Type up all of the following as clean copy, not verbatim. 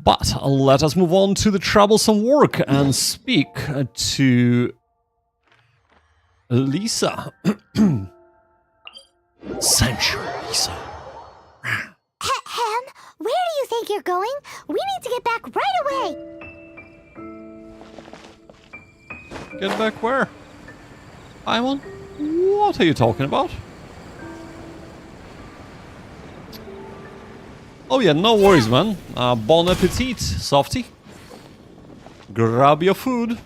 But let us move on to the troublesome work and speak to Lisa. Sensual Lisa. Ham, where do you think you're going? We need to get back right away. Get back where? Paimon? What are you talking about? Oh yeah, no worries, man. Bon appetit, softy. Grab your food.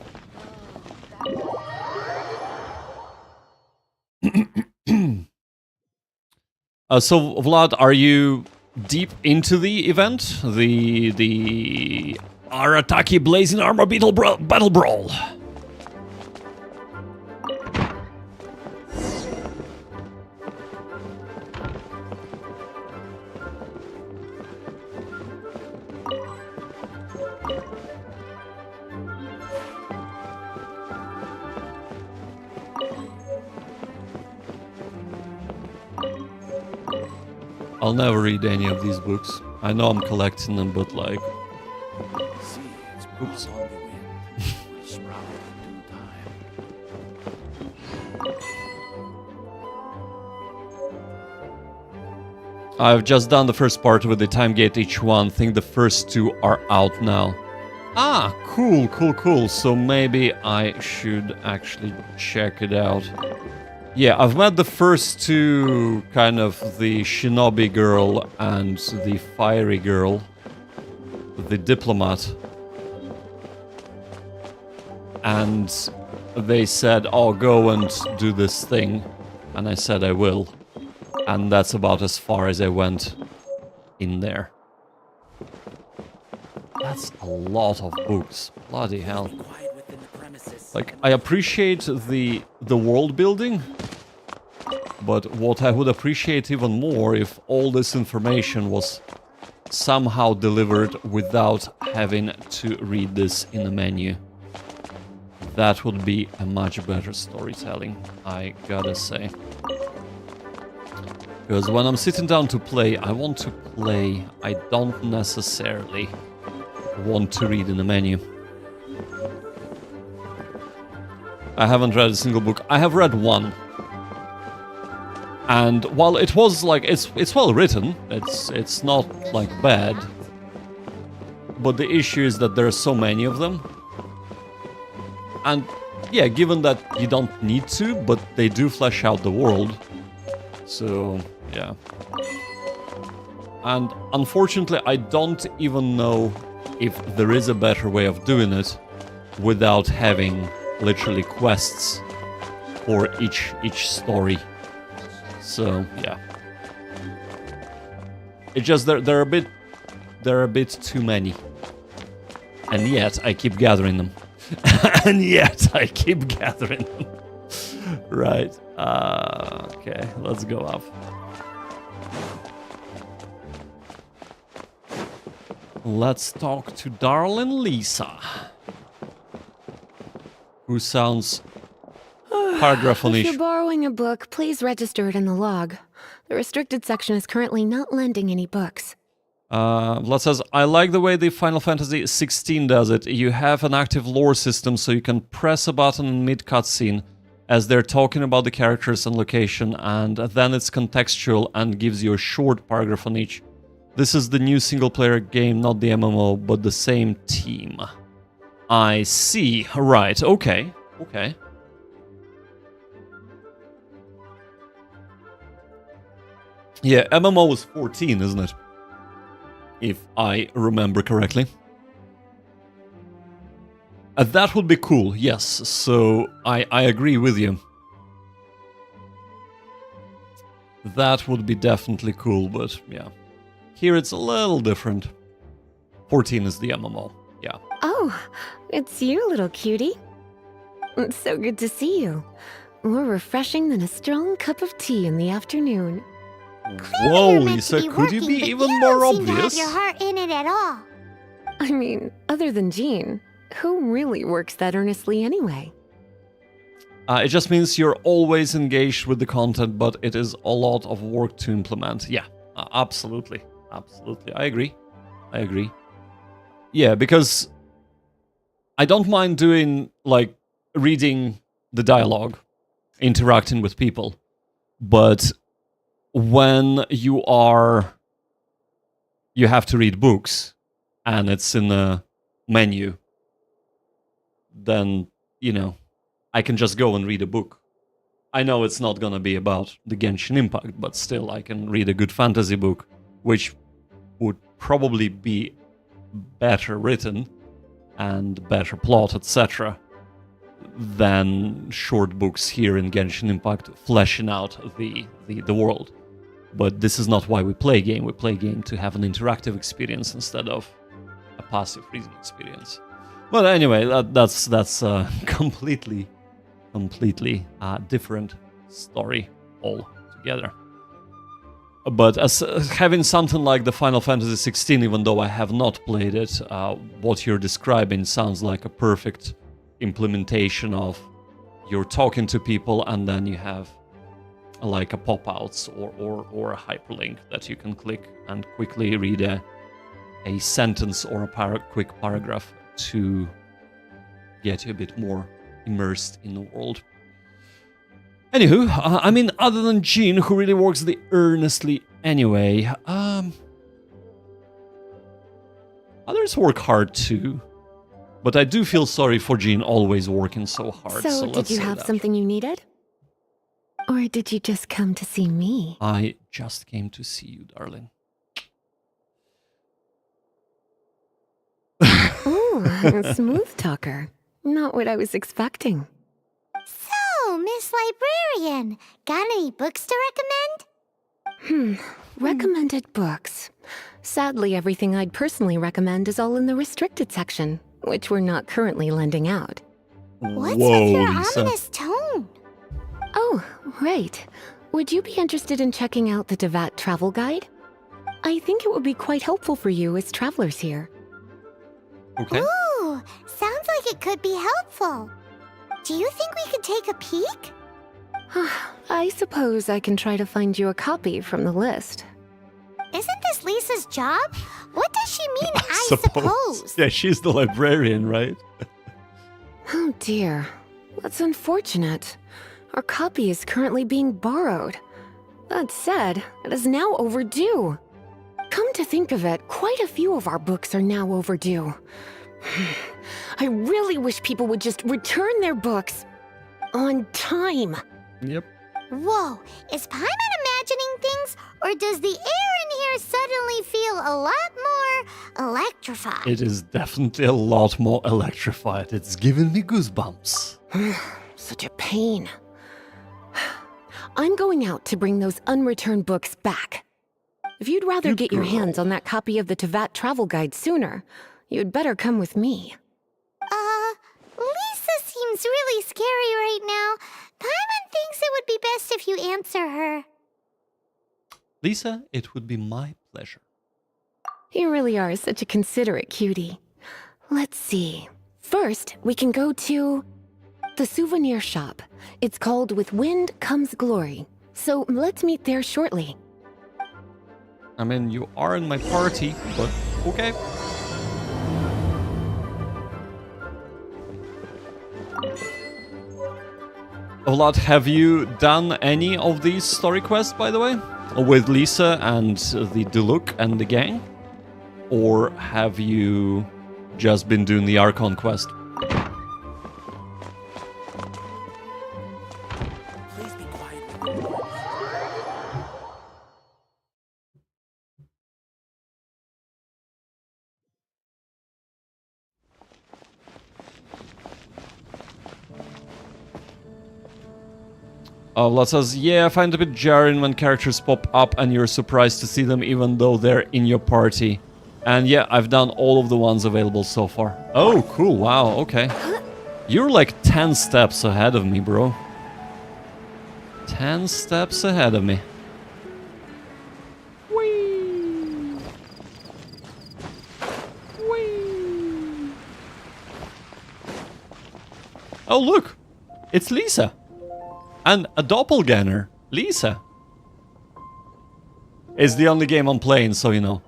So, Vlad, are you deep into the event? The Arataki Blazing Armor Battle Brawl? I'll never read any of these books. I know I'm collecting them, but like... Oops. I've just done the first part with the time gate each one. I think the first two are out now. Ah, cool, cool, cool. So maybe I should actually check it out. Yeah, I've met the first two, kind of the shinobi girl and the fiery girl, the diplomat. And they said, oh, go and do this thing. And I said I will. And that's about as far as I went in there. That's a lot of books. Bloody hell. Like, I appreciate the world building, but what I would appreciate even more if all this information was somehow delivered without having to read this in a menu. That would be a much better storytelling, I gotta say. Because when I'm sitting down to play, I want to play. I don't necessarily want to read in the menu. I haven't read a single book. I have read one. And while it was like, it's well written, it's not like bad. But the issue is that there are so many of them. And yeah, given that you don't need to, but they do flesh out the world. So, yeah. And unfortunately, I don't even know if there is a better way of doing it without having literally quests for each story. So, yeah. It's just there are a bit too many. And yet I keep gathering them. And yet I keep gathering them. Right. Okay, let's go up. Let's talk to darling Lisa, who sounds paragraph on each. If you're borrowing a book, please register it in the log. The restricted section is currently not lending any books. Vlad says, I like the way the Final Fantasy 16 does it. You have an active lore system, so you can press a button in mid-cutscene as they're talking about the characters and location, and then it's contextual and gives you a short paragraph on each. This is the new single-player game, not the MMO, but the same team. I see. Right, okay. Okay. Yeah, MMO was 14, isn't it? If I remember correctly. That would be cool, yes. So, I agree with you. That would be definitely cool, but yeah. Here it's a little different. 14 is the MMO, yeah. Oh, it's you, little cutie. It's so good to see you. More refreshing than a strong cup of tea in the afternoon. Whoa, Lisa, could you be even more obvious? You don't seem to have your heart in it at all. I mean, other than Jean, who really works that earnestly anyway? It just means you're always engaged with the content, but it is a lot of work to implement. Yeah, absolutely. Absolutely. I agree. I agree. Yeah, because I don't mind doing, like, reading the dialogue, interacting with people, but when you have to read books, and it's in a menu, then, you know, I can just go and read a book. I know it's not gonna be about the Genshin Impact, but still, I can read a good fantasy book, which would probably be better written and better plot, etc., than short books here in Genshin Impact fleshing out the world. But this is not why we play game. We play game to have an interactive experience instead of a passive reading experience. But anyway, that's completely different story altogether. But as having something like the Final Fantasy 16, even though I have not played it, what you're describing sounds like a perfect implementation of you're talking to people and then you have like a pop-outs or a hyperlink that you can click and quickly read a sentence or a quick paragraph to get you a bit more immersed in the world. Anywho, I mean, other than Jean, who really works the earnestly anyway, others work hard too. But I do feel sorry for Jean always working so hard. So did you have something you needed? Or did you just come to see me? I just came to see you, darling. Ooh, a smooth talker. Not what I was expecting. So, Miss Librarian, got any books to recommend? Recommended books. Sadly, everything I'd personally recommend is all in the restricted section, which we're not currently lending out. What's Whoa, with your Lisa. ominous tone? Oh, right. Would you be interested in checking out the Devat travel guide? I think it would be quite helpful for you as travelers here. Okay. Ooh, sounds like it could be helpful. Do you think we could take a peek? I suppose I can try to find you a copy from the list. Isn't this Lisa's job? What does she mean, I suppose? Yeah, she's the librarian, right? Oh dear, that's unfortunate. Our copy is currently being borrowed. That said, it is now overdue. Come to think of it, quite a few of our books are now overdue. I really wish people would just return their books on time. Yep. Whoa, is Paimon imagining things, or does the air in here suddenly feel a lot more electrified? It is definitely a lot more electrified. It's giving me goosebumps. Such a pain. I'm going out to bring those unreturned books back. If you'd rather Good get your girl. hands on that copy of the Tevat travel guide sooner, you'd better come with me. Lisa seems really scary right now. Paimon thinks it would be best if you answer her. Lisa, it would be my pleasure. You really are such a considerate cutie. Let's see. First, we can go to the souvenir shop. It's called With Wind Comes Glory. So let's meet there shortly. I mean, you are in my party, but okay. Vlad, have you done any of these story quests, by the way? With Lisa and the Diluc and the gang? Or have you just been doing the Archon quest? Please be quiet. Vlad says, yeah, I find it a bit jarring when characters pop up and you're surprised to see them even though they're in your party. And yeah, I've done all of the ones available so far. Oh, cool, wow, okay. You're like 10 steps ahead of me, bro. 10 steps ahead of me. Whee! Whee! Oh, look! It's Lisa! And a doppelganger, Lisa. It's the only game I'm playing, so you know.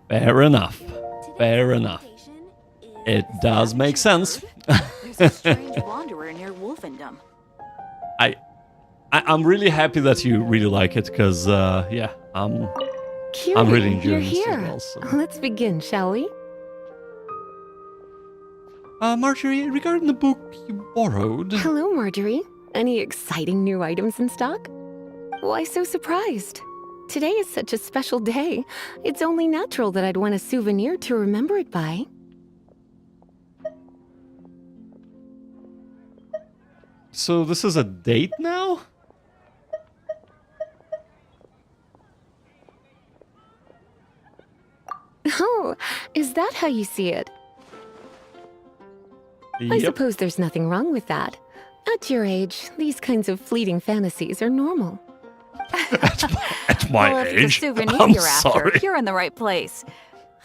Fair enough. Fair enough. It does make sense. There's a strange wanderer near Wolfendom. I'm really happy that you really like it, because, yeah, I'm really enjoying you're this here. as well. So. Let's begin, shall we? Marjorie, regarding the book you borrowed... Hello, Marjorie. Any exciting new items in stock? Why so surprised? Today is such a special day. It's only natural that I'd want a souvenir to remember it by. So this is a date now? Oh, is that how you see it? I Yep. suppose there's nothing wrong with that. At your age, these kinds of fleeting fantasies are normal. At my Well, if age, it's a souvenir I'm you're after, sorry. you're in the right place.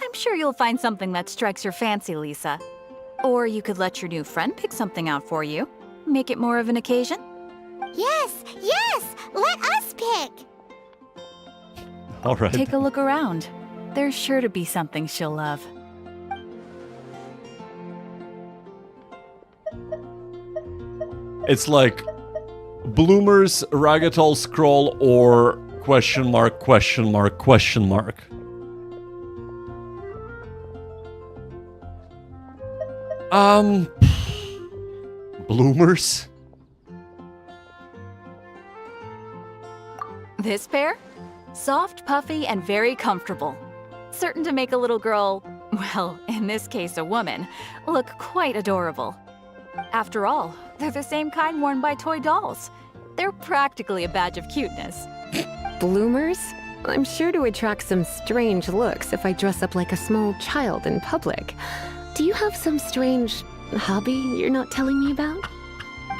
I'm sure you'll find something that strikes your fancy, Lisa. Or you could let your new friend pick something out for you. Make it more of an occasion. Yes, yes! Let us pick! All right. Take a look around. There's sure to be something she'll love. It's like Bloomer's Ragdoll Scroll or question mark, question mark, question mark. Bloomers? This pair? Soft, puffy, and very comfortable. Certain to make a little girl, well, in this case a woman, look quite adorable. After all, they're the same kind worn by toy dolls. They're practically a badge of cuteness. Bloomers? I'm sure to attract some strange looks if I dress up like a small child in public. Do you have some strange hobby you're not telling me about?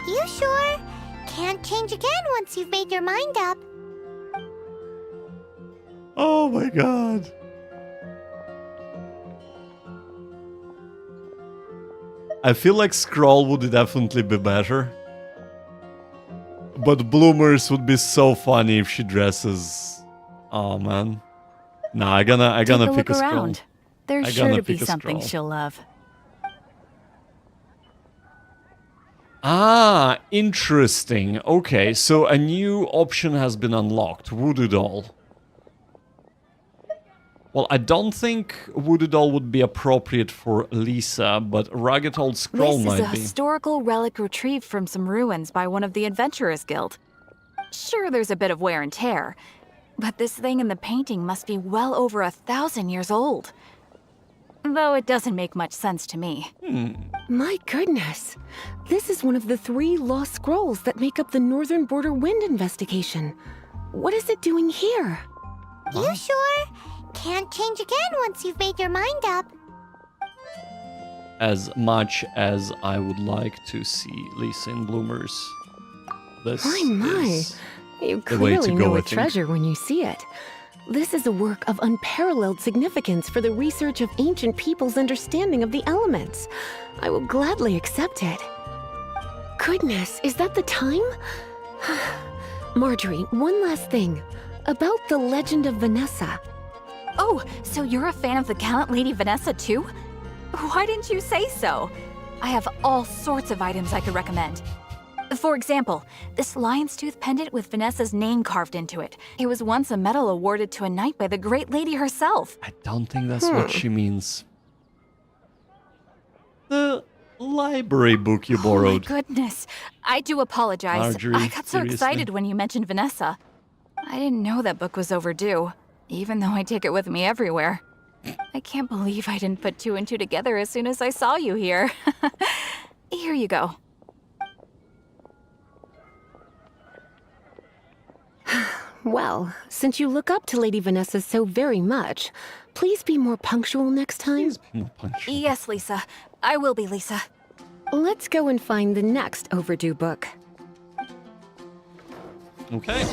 You sure? Can't change again once you've made your mind up. Oh my god. I feel like Scroll would definitely be better. But Bloomers would be so funny if she dresses... Oh man. Nah, I gonna Take a pick look a Scroll. around. There's I sure gonna to be pick a something scroll. she'll love. Ah, interesting. Okay, so a new option has been unlocked. Voodoo Doll. Well, I don't think Voodoo Doll would be appropriate for Lisa, but Rugged Old Scroll This is a might be. historical relic retrieved from some ruins by one of the Adventurers Guild. Sure, there's a bit of wear and tear, but this thing in the painting must be well over 1,000 years old. Though it doesn't make much sense to me. My goodness. This is one of the 3 lost scrolls that make up the Northern Border Wind investigation. What is it doing here? You sure? Can't change again once you've made your mind up. As much as I would like to see Lisa in Bloomers, this My. is You the way to clearly go, know I a think. treasure when you see it. This is a work of unparalleled significance for the research of ancient people's understanding of the elements. I will gladly accept it. Goodness, is that the time? Marjorie, one last thing. About the legend of Vanessa. Oh, so you're a fan of the gallant Lady Vanessa too? Why didn't you say so? I have all sorts of items I could recommend. For example, this lion's tooth pendant with Vanessa's name carved into it. It was once a medal awarded to a knight by the great lady herself. I don't think that's what she means. The library book you Oh my borrowed. goodness. I do apologize. Marjorie, I got so seriously? excited when you mentioned Vanessa. I didn't know that book was overdue, even though I take it with me everywhere. I can't believe I didn't put 2 and 2 together as soon as I saw you here. Here you go. Well, since you look up to Lady Vanessa so very much, please be more punctual next time. Yes, Lisa. I will be, Lisa. Let's go and find the next overdue book. Okay.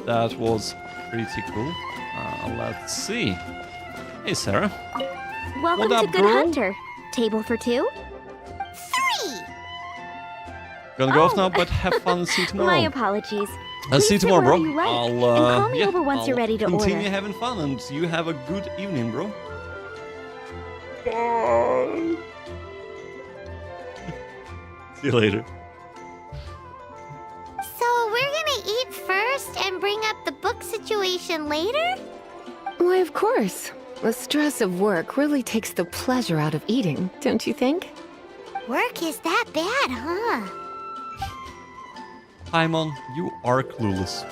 That was pretty cool. Let's see. Hey, Sarah. Welcome What to up, Good girl? Hunter. Table for 2? 3! Gonna go off now, but have fun. See you tomorrow. My apologies. I'll see you Please sit tomorrow, bro. wherever you like, I'll and call me over once I'll you're ready to continue order. having fun, and you have a good evening, bro. Bye. See you later. So we're gonna eat first and bring up the book situation later? Why, of course. The stress of work really takes the pleasure out of eating, don't you think? Work is that bad, huh? Paimon, you are clueless.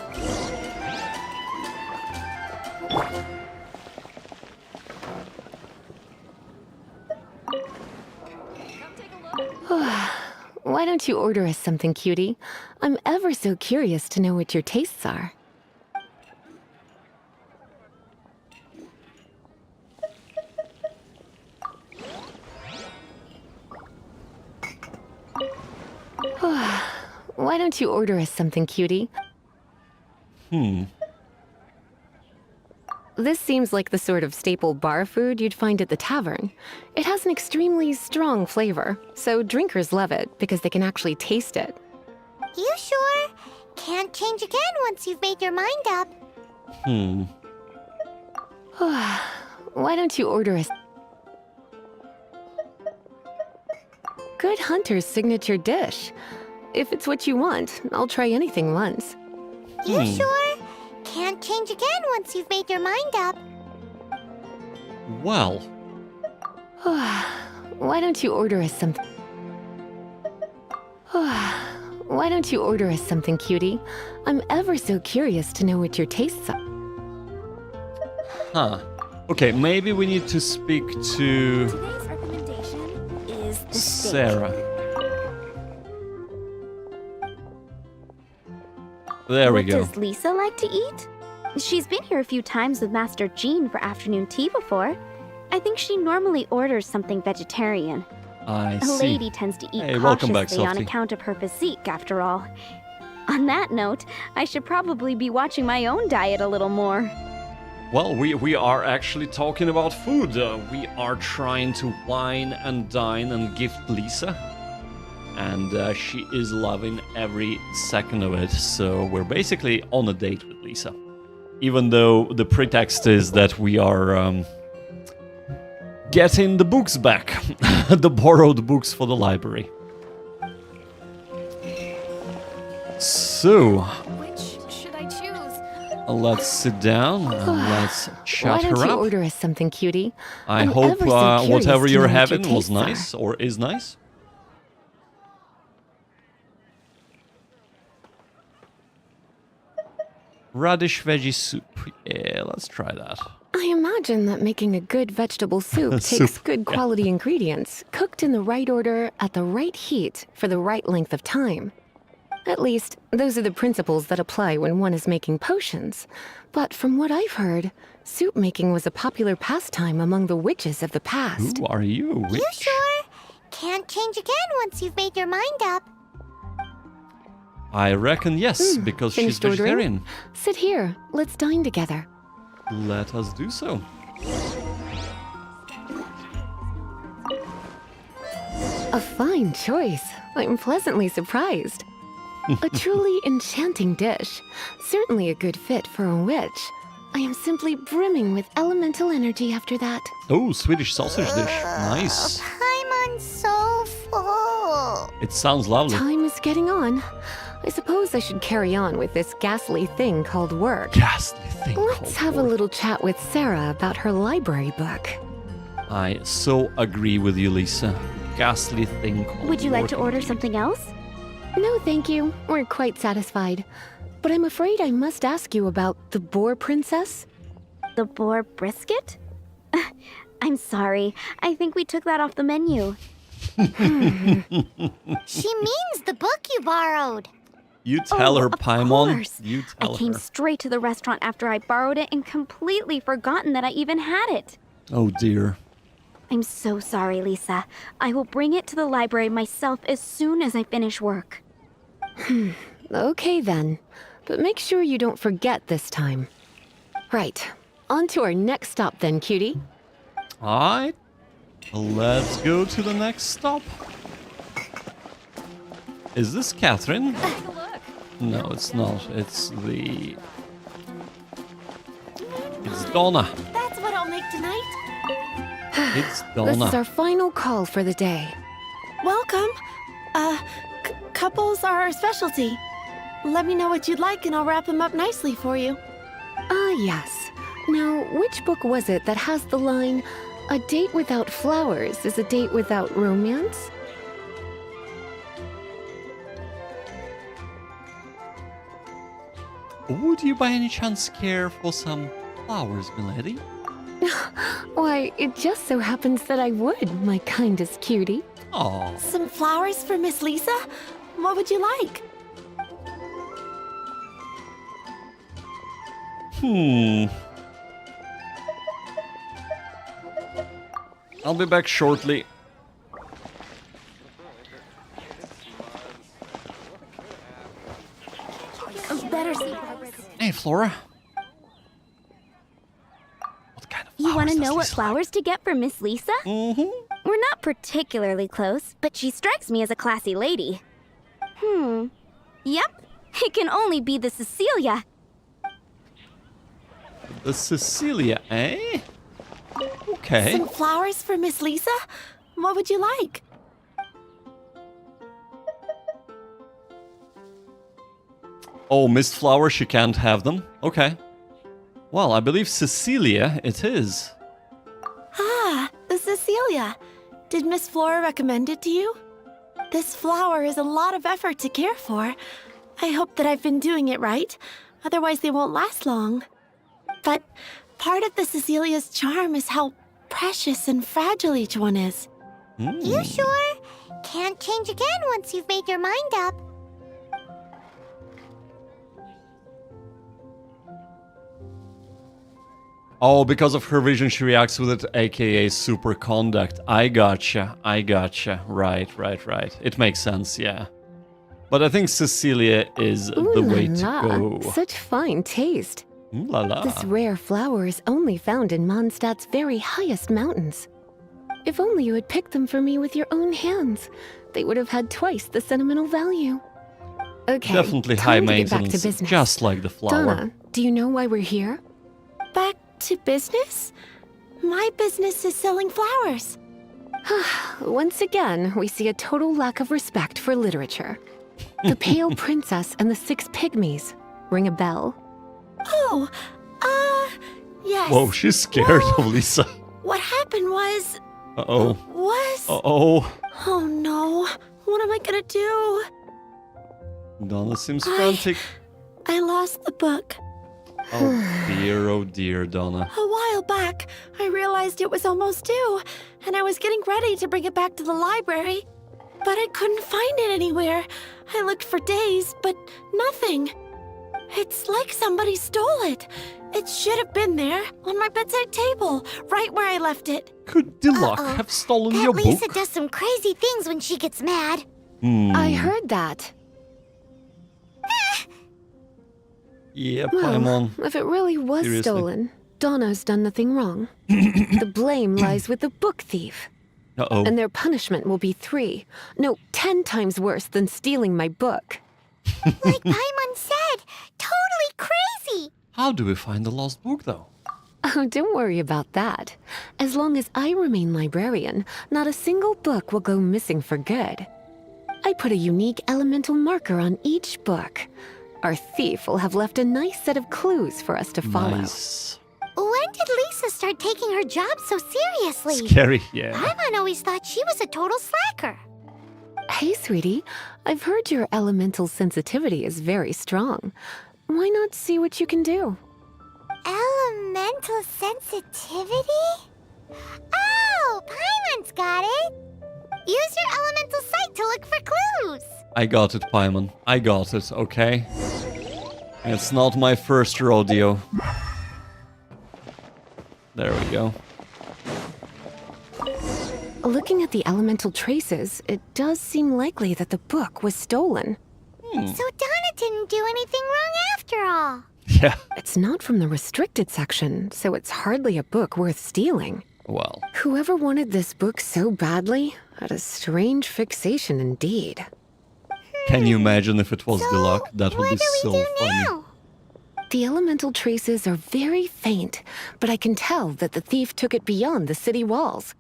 Why don't you order us something, cutie? I'm ever so curious to know what your tastes are. Why don't you order us something, cutie? This seems like the sort of staple bar food you'd find at the tavern. It has an extremely strong flavor, so drinkers love it because they can actually taste it. You sure? Can't change again once you've made your mind up. Why don't you order us... Good Hunter's signature dish. If it's what you want, I'll try anything once. You sure? Can't change again once you've made your mind up. Well, Why don't you order us something? Why don't you order us something, cutie? I'm ever so curious to know what your tastes are. huh. Okay, maybe we need to speak to Today's recommendation is the steak. Sarah. There we What go. does Lisa like to eat? She's been here a few times with Master Jean for afternoon tea before. I think she normally orders something vegetarian. I A see. lady tends to eat Hey, welcome back, cautiously on Softy. account of her physique, after all. On that note, I should probably be watching my own diet a little more. Well, we are actually talking about food. We are trying to wine and dine and gift Lisa. And she is loving every second of it. So we're basically on a date with Lisa. Even though the pretext is that we are getting the books back. The borrowed books for the library. So, Which should I choose? let's sit down and let's Why chat don't her you up. order us something, cutie? I I'm hope ever so curious whatever to you're know what your having was tastes are. nice or is nice. Radish veggie soup. Yeah, let's try that. I imagine that making a good vegetable soup takes Soup, good quality ingredients, cooked in the right order, at the right heat, for the right length of time. At least, those are the principles that apply when one is making potions. But from what I've heard, soup making was a popular pastime among the witches of the past. Who are you, witch? You sure? Can't change again once you've made your mind up. I reckon yes, because she's Finished ordering? vegetarian. Sit here, let's dine together. Let us do so. A fine choice. I'm pleasantly surprised. A truly enchanting dish. Certainly a good fit for a witch. I am simply brimming with elemental energy after that. Oh, Swedish sausage dish. Nice. I'm so full. It sounds lovely. Time is getting on. I suppose I should carry on with this ghastly thing called work. Ghastly thing Let's called have a work. little chat with Sarah about her library book. I so agree with you, Lisa. Ghastly thing called Would you like to work. order something else? No, thank you. We're quite satisfied. But I'm afraid I must ask you about the boar princess. The boar brisket? I'm sorry. I think we took that off the menu. She means the book you borrowed. You tell her, of Paimon. course. You I tell came her. straight to the restaurant after I borrowed it and completely forgotten that I even had it. Oh dear. I'm so sorry, Lisa. I will bring it to the library myself as soon as I finish work. Okay then. But make sure you don't forget this time. Right. On to our next stop then, cutie. Alright. Let's go to the next stop. Is this Catherine? Take a look. No, it's not. It's the... It's Donna. That's what I'll make tonight. It's This is Donna. our final call for the day. Welcome. Couples are our specialty. Let me know what you'd like and I'll wrap them up nicely for you. Yes. Now, which book was it that has the line, "A date without flowers is a date without romance"? Would you by any chance care for some flowers, milady? Why, it just so happens that I would, my kindest cutie. Oh, Some flowers for Miss Lisa? What would you like? I'll be back shortly. Better see. Hey, Flora. What kind of flowers You want to does know what Lisa flowers to get for Miss Lisa? Mm-hmm. We're not particularly close, but she strikes me as a classy lady. Yep. It can only be the Cecilia. The Cecilia, eh? Okay. Some flowers for Miss Lisa? What would you like? Oh, missed flower, she can't have them. Okay. Well, I believe Cecilia it is. Ah, the Cecilia. Did Miss Flora recommend it to you? This flower is a lot of effort to care for. I hope that I've been doing it right. Otherwise, they won't last long. But part of the Cecilia's charm is how precious and fragile each one is. You sure? Can't change again once you've made your mind up. Oh, because of her vision, she reacts with it, aka super conduct. I gotcha. Right. It makes sense, yeah. But I think Cecilia is Ooh the la way la, to go. Such fine taste. Ooh la la. This rare flower is only found in Mondstadt's very highest mountains. If only you had picked them for me with your own hands, they would have had twice the sentimental value. Okay, Definitely high time to get back to maintenance, business. just like the flower. Donna, do you know why we're here? Back to business? My business is selling flowers. Once again, we see a total lack of respect for literature. The Pale Princess and the Six Pygmies. Ring a bell? Oh, yes. Whoa, she's scared Well, of Lisa. What happened was... Uh-oh. Was... Uh-oh. Oh no, what am I gonna do? Donna seems frantic. I lost the book. Oh dear, Donna. A while back, I realized it was almost due, and I was getting ready to bring it back to the library. But I couldn't find it anywhere. I looked for days, but nothing. It's like somebody stole it. It should have been there, on my bedside table, right where I left it. Could Dilok Uh-oh. have stolen That your Lisa book? does some crazy things when she gets mad. I heard that. Yeah, Well, Paimon. if it really was Seriously. stolen, Donna's done nothing wrong. The blame lies with the book thief. Uh-oh. And their punishment will be 10 times worse than stealing my book. Like Paimon said, totally crazy. How do we find the lost book, though? Oh, don't worry about that. As long as I remain librarian, not a single book will go missing for good. I put a unique elemental marker on each book. Our thief will have left a nice set of clues for us to follow. Nice. When did Lisa start taking her job so seriously? Scary, yeah. Paimon always thought she was a total slacker. Hey, sweetie, I've heard your elemental sensitivity is very strong. Why not see what you can do? Elemental sensitivity? Oh, Paimon's got it. Use your elemental sight to look for clues. I got it, Paimon. I got it, okay? It's not my first rodeo. There we go. Looking at the elemental traces, it does seem likely that the book was stolen. So Donna didn't do anything wrong after all. Yeah, It's not from the restricted section, so it's hardly a book worth stealing. well. Whoever wanted this book so badly had a strange fixation indeed. Can you imagine if it was So, Dilok? That would what be do so we do funny. now? The elemental traces are very faint, but I can tell that the thief took it beyond the city walls.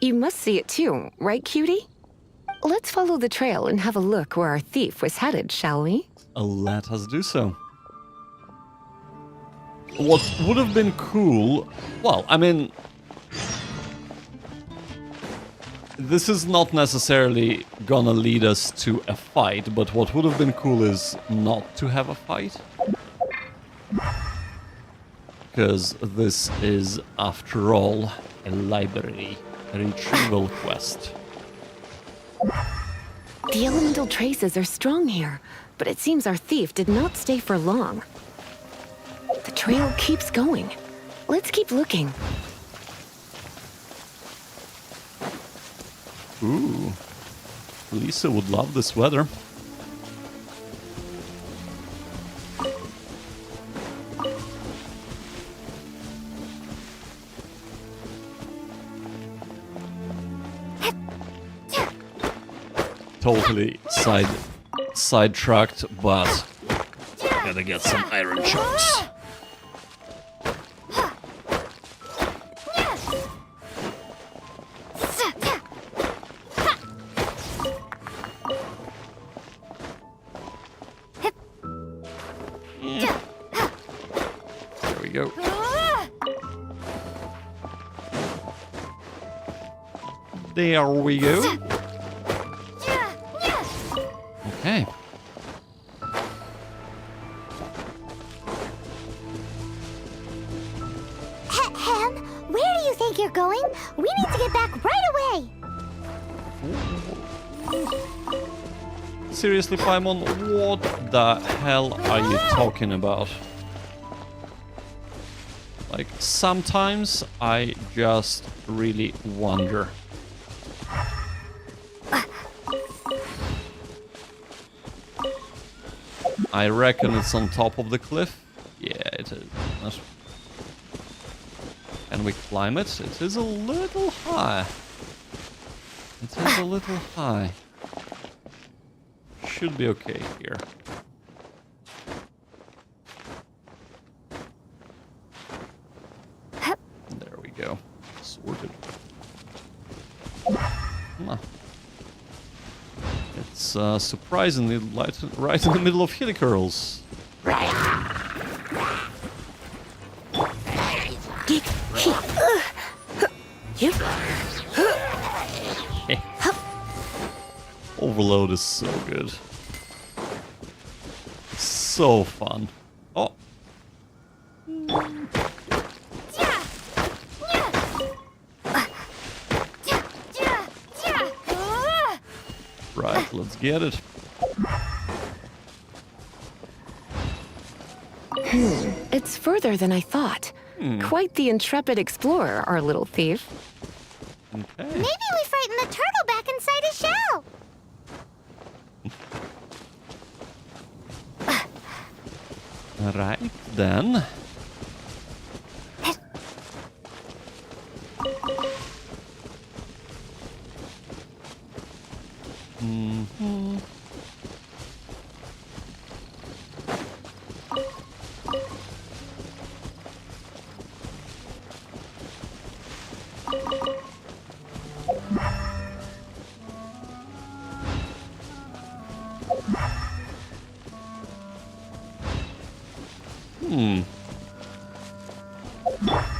You must see it too, right, cutie? Let's follow the trail and have a look where our thief was headed, shall we? Let us do so. What would have been cool... Well, I mean... This is not necessarily gonna lead us to a fight, but what would have been cool is not to have a fight. Because this is, after all, a library retrieval quest. The elemental traces are strong here, but it seems our thief did not stay for long. The trail keeps going. Let's keep looking. Ooh. Lisa would love this weather. Totally sidetracked, but gotta get some iron chunks. There we go. There we go. Okay. Hem, where do you think you're going? We need to get back right away. Seriously, Paimon, what the hell are you talking about? Like, sometimes I just really wonder. I reckon it's on top of the cliff. Yeah, it is. Can we climb it? It is a little high. It is a little high. Should be okay here. There we go. Sorted. Huh. It's surprisingly right in the middle of hilly curls. Overload is so good. So fun. Oh. Right, let's get it. It's further than I thought. Quite the intrepid explorer, our little thief. Okay. Maybe we frightened the turtle back inside his shell. Right then.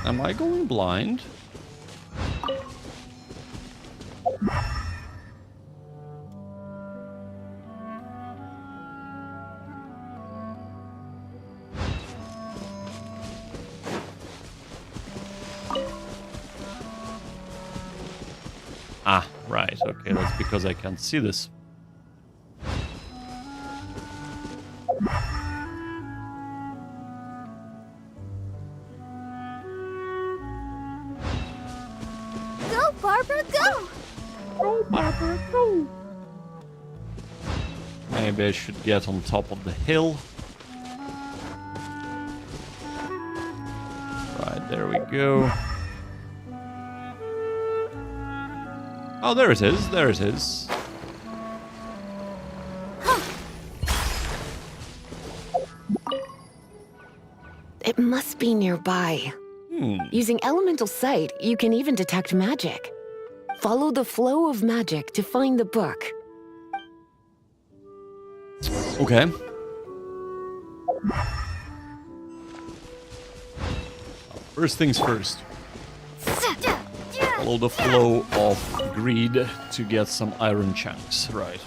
Am I going blind? Ah, right, okay, that's because I can't see this. Go, Barbara, go! Go, Barbara, go! Maybe I should get on top of the hill. Right, there we go. Oh, there it is, there it is. It must be nearby. Using elemental sight, you can even detect magic. follow the flow of magic to find the book. Okay. First things first. Follow the flow of greed to get some iron chunks, right?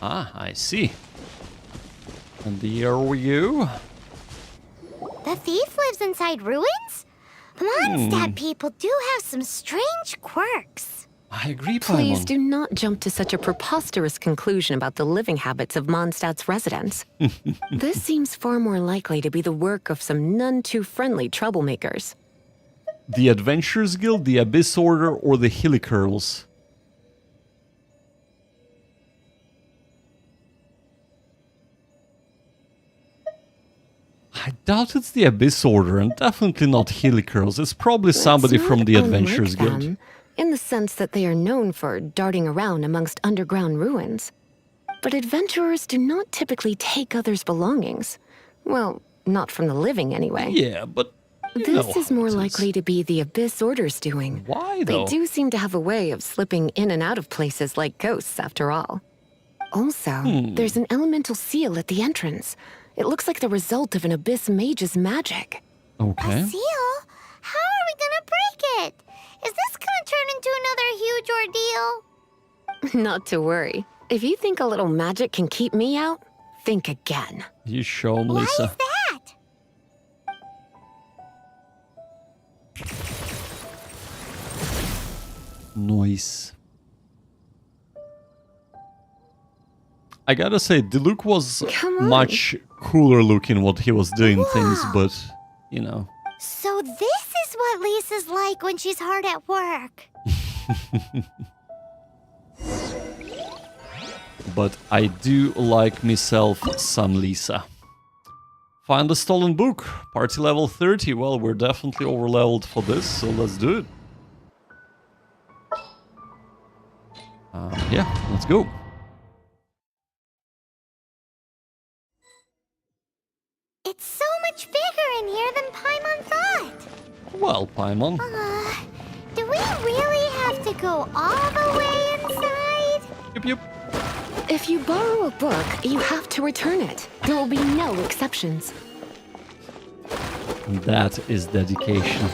Ah, I see. And here we go. The thief lives inside ruins? The Mondstadt people do have some strange quirks. I agree, Please Paimon. do not jump to such a preposterous conclusion about the living habits of Mondstadt's residents. This seems far more likely to be the work of some none too friendly troublemakers. The Adventurers Guild, the Abyss Order, or the Hillycurls? I doubt it's the Abyss Order, and definitely not Hillycurls. It's probably somebody It's from not the unlike Adventurers Guild. them, in the sense that they are known for darting around amongst underground ruins. But adventurers do not typically take others' belongings. Well, not from the living anyway. Yeah, but you This know is how more it likely to be the Abyss Order's doing. Why, They though? do seem to have a way of slipping in and out of places like ghosts, after all. Also, there's an elemental seal at the entrance. It looks like the result of an Abyss mage's magic. Okay. A seal? How are we gonna break it? Is this gonna turn into another huge ordeal? Not to worry. If you think a little magic can keep me out, think again. You show 'em, Why is Lisa. that? Nice. I gotta say, Diluc was Come on. much cooler looking what he was doing things, but, you know. So this is what Lisa's like when she's hard at work. But I do like myself some Lisa. Find the stolen book. Party level 30. Well, we're definitely over-leveled for this, so let's do it. Yeah, let's go. It's so much bigger in here than Paimon thought. Well, Paimon. Do we really have to go all the way inside? Yep, yep. If you borrow a book, you have to return it. There will be no exceptions. That is dedication.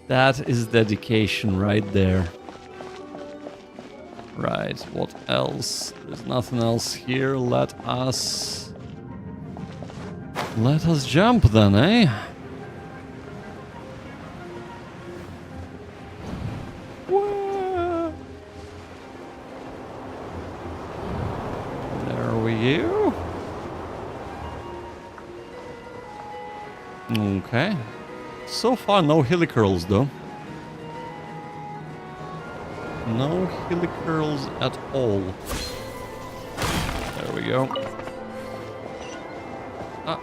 That is dedication right there. Right, what else? There's nothing else here. Let us jump then, eh? Whoa. There we go. Okay. So far, no Hillycurls, though. No Hillycurls at all. There we go. Ah.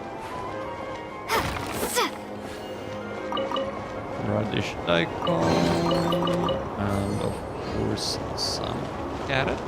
Radish daikon. And of course, some carrot.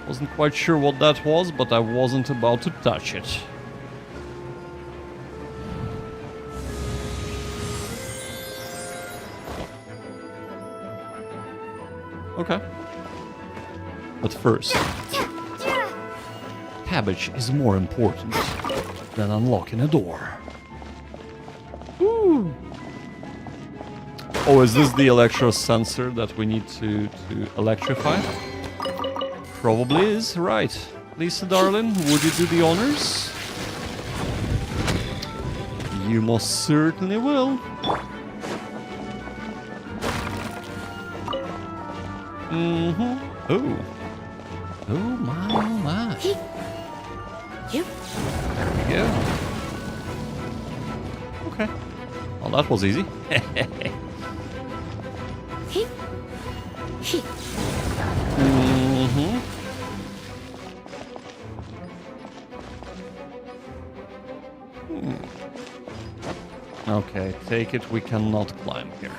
Wasn't quite sure what that was, but I wasn't about to touch it. Okay. But first, cabbage is more important than unlocking a door. Ooh. Oh, is this the electro sensor that we need to electrify? Probably is, right. Lisa, darling, would you do the honors? You most certainly will. Mm-hmm. Ooh. Oh my, oh my. You. There we go. Okay. Well, that was easy. Mm-hmm. Okay, take it. We cannot climb here.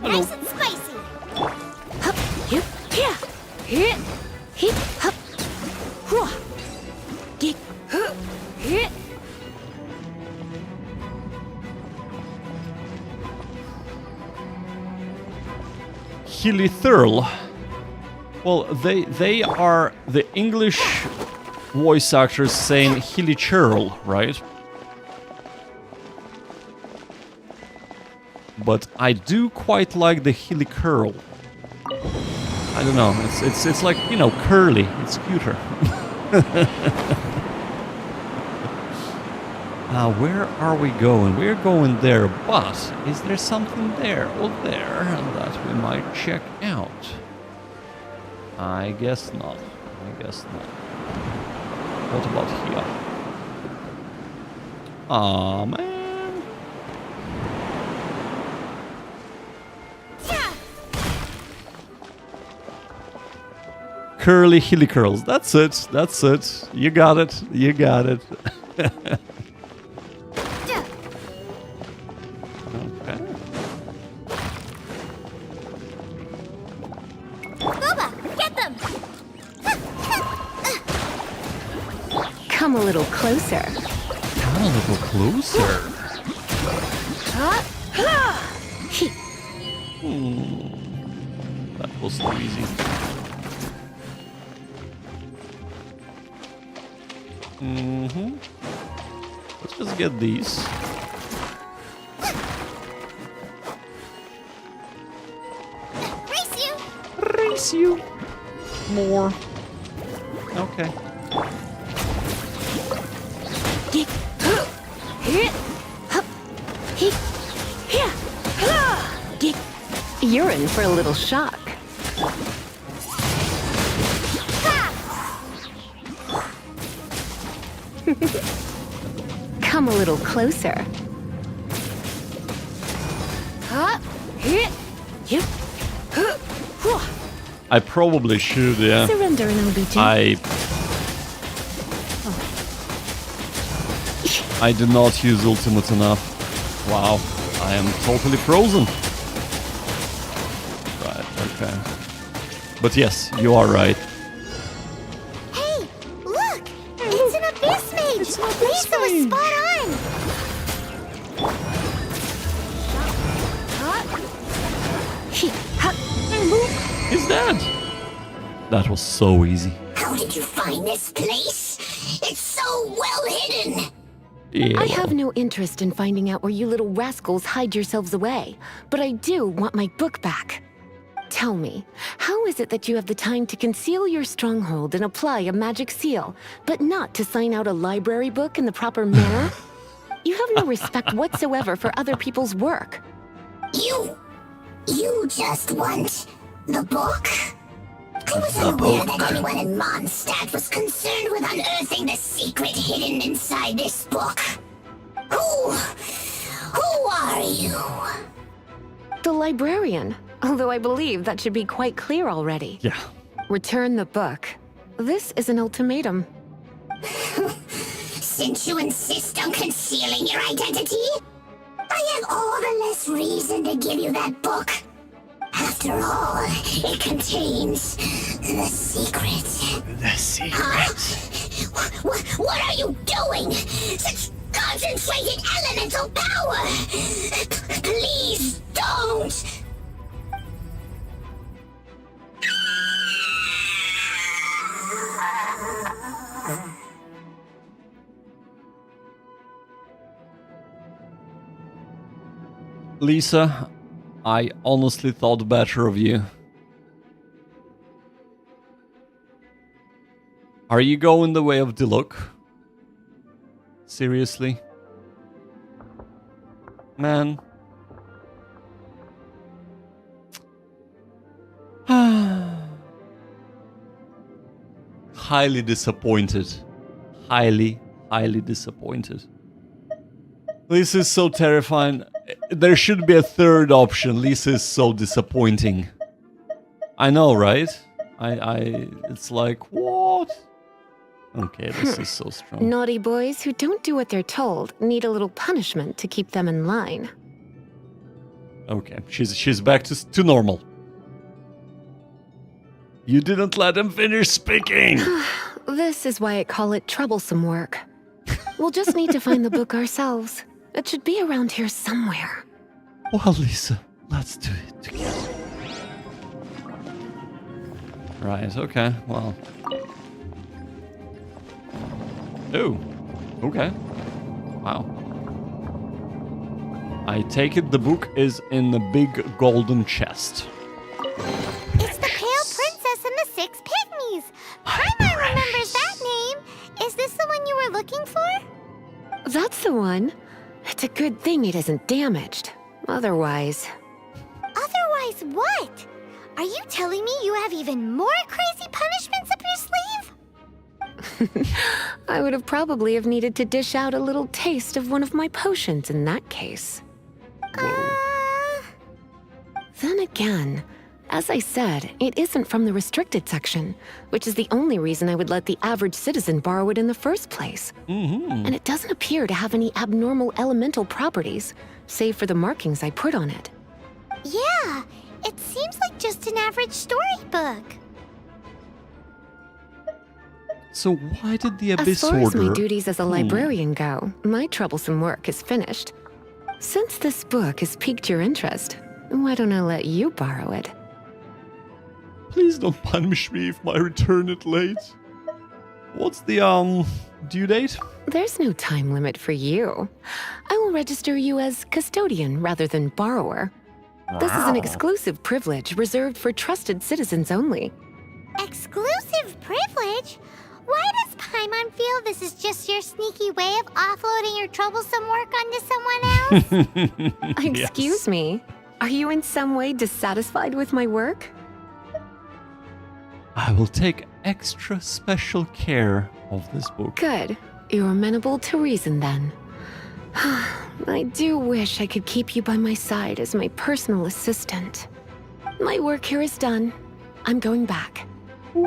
Nice and spicy. Hup. You. Yeah. Hit. Hit. Hup. Hua. Get. Huh. Hit. Hilithurl. Well, they are the English voice actors saying Hilichurl, right? But I do quite like the Hilicurl. I don't know. It's like, you know, curly. It's cuter. Where are we going? We're going there, but is there something there or there that we might check out? I guess not. I guess not. What about here? Aw, man. Curly hilly curls. That's it. That's it. You got it. You got it. Okay. Booba, get them! Come a little closer. Come a little closer. That was too easy. Mm-hmm. Let's just get these. Race you! Race you. More. Okay. Get. Huh. Hit. Hup. Hit. Yeah. Get. You're in for a little shock. Come a little closer. Huh. Hit. Yep. Huh. Hua. I probably should, yeah. Surrender and I'll be too. I did not use ultimate enough. Wow, I am totally frozen. Right, okay. But yes, you are right. Hey, look! It's an abyss mage! It's an abyss Lisa was mage. spot on! Is that? That was so easy. How did you find this place? It's so well hidden! Yeah, I have no interest in finding out where you little rascals hide yourselves away, but I do want my book back. Tell me, how is it that you have the time to conceal your stronghold and apply a magic seal, but not to sign out a library book in the proper manner? You have no respect whatsoever for other people's work. You just want the book? I was unaware that anyone in Mondstadt was concerned with unearthing the secret hidden inside this book. Who are you? The librarian, although I believe that should be quite clear already. Yeah. Return the book. This is an ultimatum. Since you insist on concealing your identity, I have all the less reason to give you that book. After all, it contains the secret. The secret. Huh? What are you doing? Such concentrated elemental power! Please don't! Lisa, I honestly thought better of you. Are you going the way of Diluc? Seriously? Man. Highly disappointed. Highly disappointed. This is so terrifying. There should be a third option. This is so disappointing. I know, right? It's like, what? Okay, this is so strong. Naughty boys who don't do what they're told need a little punishment to keep them in line. Okay, she's back to normal. You didn't let him finish speaking! This is why I call it troublesome work. We'll just need to find the book ourselves. It should be around here somewhere. Well, Lisa, let's do it together. Right, okay, well. Oh, okay. Wow. I take it the book is in the big golden chest. It's the Pale Princess and the Six Pygmies. Paimon remembers that name. Is this the one you were looking for? That's the one. It's a good thing it isn't damaged. Otherwise... Otherwise what? Are you telling me you have even more crazy punishments up your sleeve? I would have probably have needed to dish out a little taste of one of my potions in that case. Then again, as I said, it isn't from the restricted section, which is the only reason I would let the average citizen borrow it in the first place. And it doesn't appear to have any abnormal elemental properties, save for the markings I put on it. Yeah, it seems like just an average storybook. So why did the As Abyss far as my Order... duties as a librarian go, my troublesome work is finished. Since this book has piqued your interest, why don't I let you borrow it? Please don't punish me if my return is late. What's the, due date? There's no time limit for you. I will register you as custodian rather than borrower. This is an exclusive privilege reserved for trusted citizens only. Exclusive privilege? Why does Paimon feel this is just your sneaky way of offloading your troublesome work onto someone else? Excuse me, are you in some way dissatisfied with my work? I will take extra special care of this book. Good. You're amenable to reason then. I do wish I could keep you by my side as my personal assistant. My work here is done. I'm going back.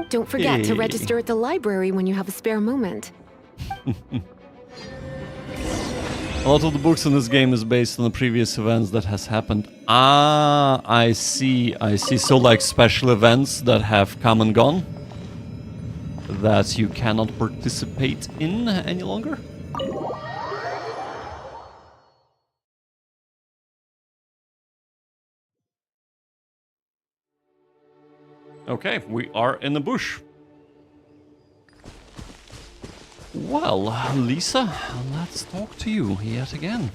Don't forget to Okay. register at the library when you have a spare moment. A lot of the books in this game is based on the previous events that has happened. Ah, I see. So like special events that have come and gone that you cannot participate in any longer? Okay, we are in the bush. Well, Lisa, let's talk to you yet again.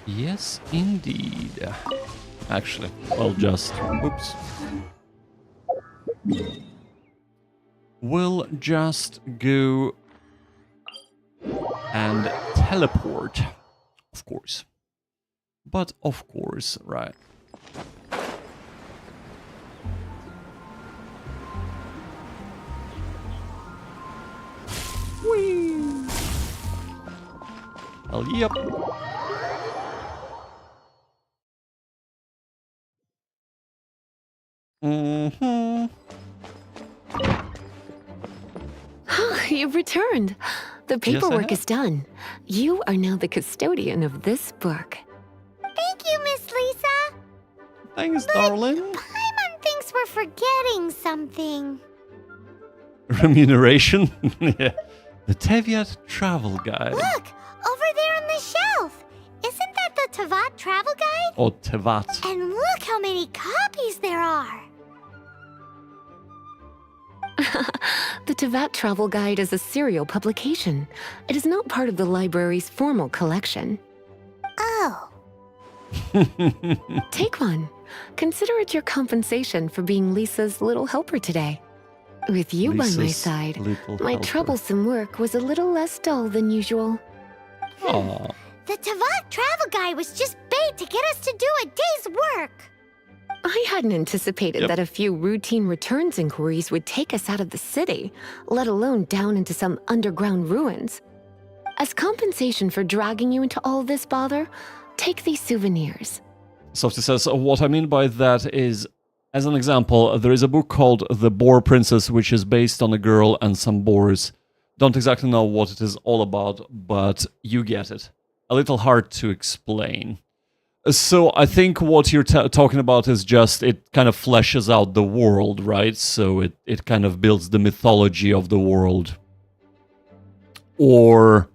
Yes, indeed. Actually, I'll just... Oops. We'll just go and teleport, of course. But of course, right. Whee! Hell yep. You've returned. The paperwork is done. You are now the custodian of this book. Thank you, Miss Lisa. Thanks, darling. Paimon thinks we're forgetting something. Remuneration? Yeah. The Teviat Travel Guide. Look, over there on the shelf. Isn't that the Tevat travel guide? Or Tevat. And look how many copies there are. The Tevat Travel Guide is a serial publication. It is not part of the library's formal collection. Oh. Take one. Consider it your compensation for being Lisa's little helper today. With you by my Lisa's side, little my helper. troublesome work was a little less dull than usual. Aw. The Tavok travel guy was just bait to get us to do a day's work. I hadn't anticipated Yep. that a few routine returns inquiries would take us out of the city, let alone down into some underground ruins. As compensation for dragging you into all this bother, take these souvenirs. Softy says, what I mean by that is, as an example, there is a book called The Boar Princess, which is based on a girl and some boars. Don't exactly know what it is all about, but you get it. A little hard to explain. So I think what you're talking about is just, it kind of fleshes out the world, right? So it kind of builds the mythology of the world. Or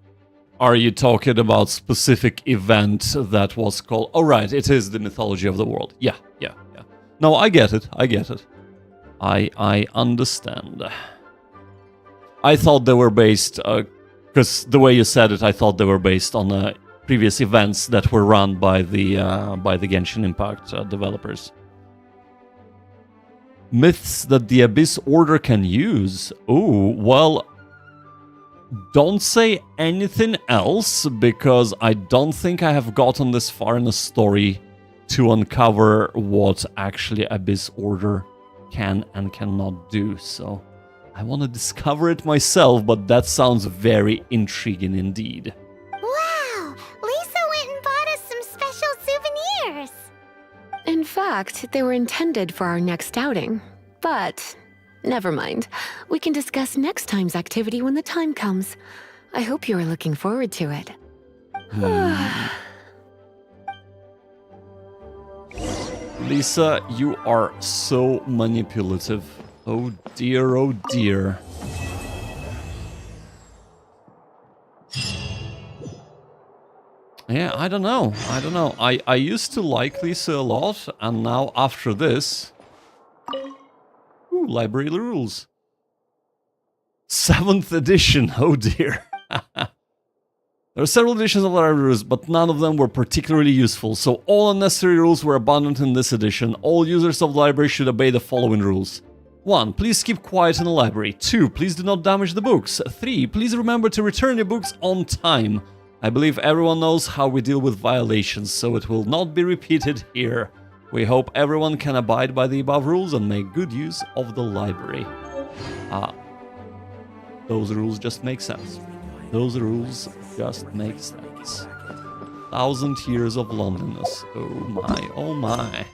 are you talking about specific event that was called... Oh, right, it is the mythology of the world. Yeah. No, I get it. I understand. I thought they were based... Because the way you said it, I thought they were based on previous events that were run by the Genshin Impact developers. Myths that the Abyss Order can use. Oh, well... Don't say anything else, because I don't think I have gotten this far in the story to uncover what actually Abyss Order can and cannot do, so I want to discover it myself, but that sounds very intriguing indeed. Wow! Lisa went and bought us some special souvenirs. In fact, they were intended for our next outing. But never mind. We can discuss next time's activity when the time comes. I hope you are looking forward to it. Lisa, you are so manipulative. Oh dear, oh dear. Yeah, I don't know. I used to like Lisa a lot, and now after this... Ooh, library rules. 7th edition, oh dear. There are several editions of library rules, but none of them were particularly useful, so all unnecessary rules were abundant in this edition. All users of the library should obey the following rules. 1. Please keep quiet in the library. 2. Please do not damage the books. 3. Please remember to return your books on time. I believe everyone knows how we deal with violations, so it will not be repeated here. We hope everyone can abide by the above rules and make good use of the library. Those rules just make sense. Those rules just make sense. 1,000 years of loneliness. Oh my, oh my.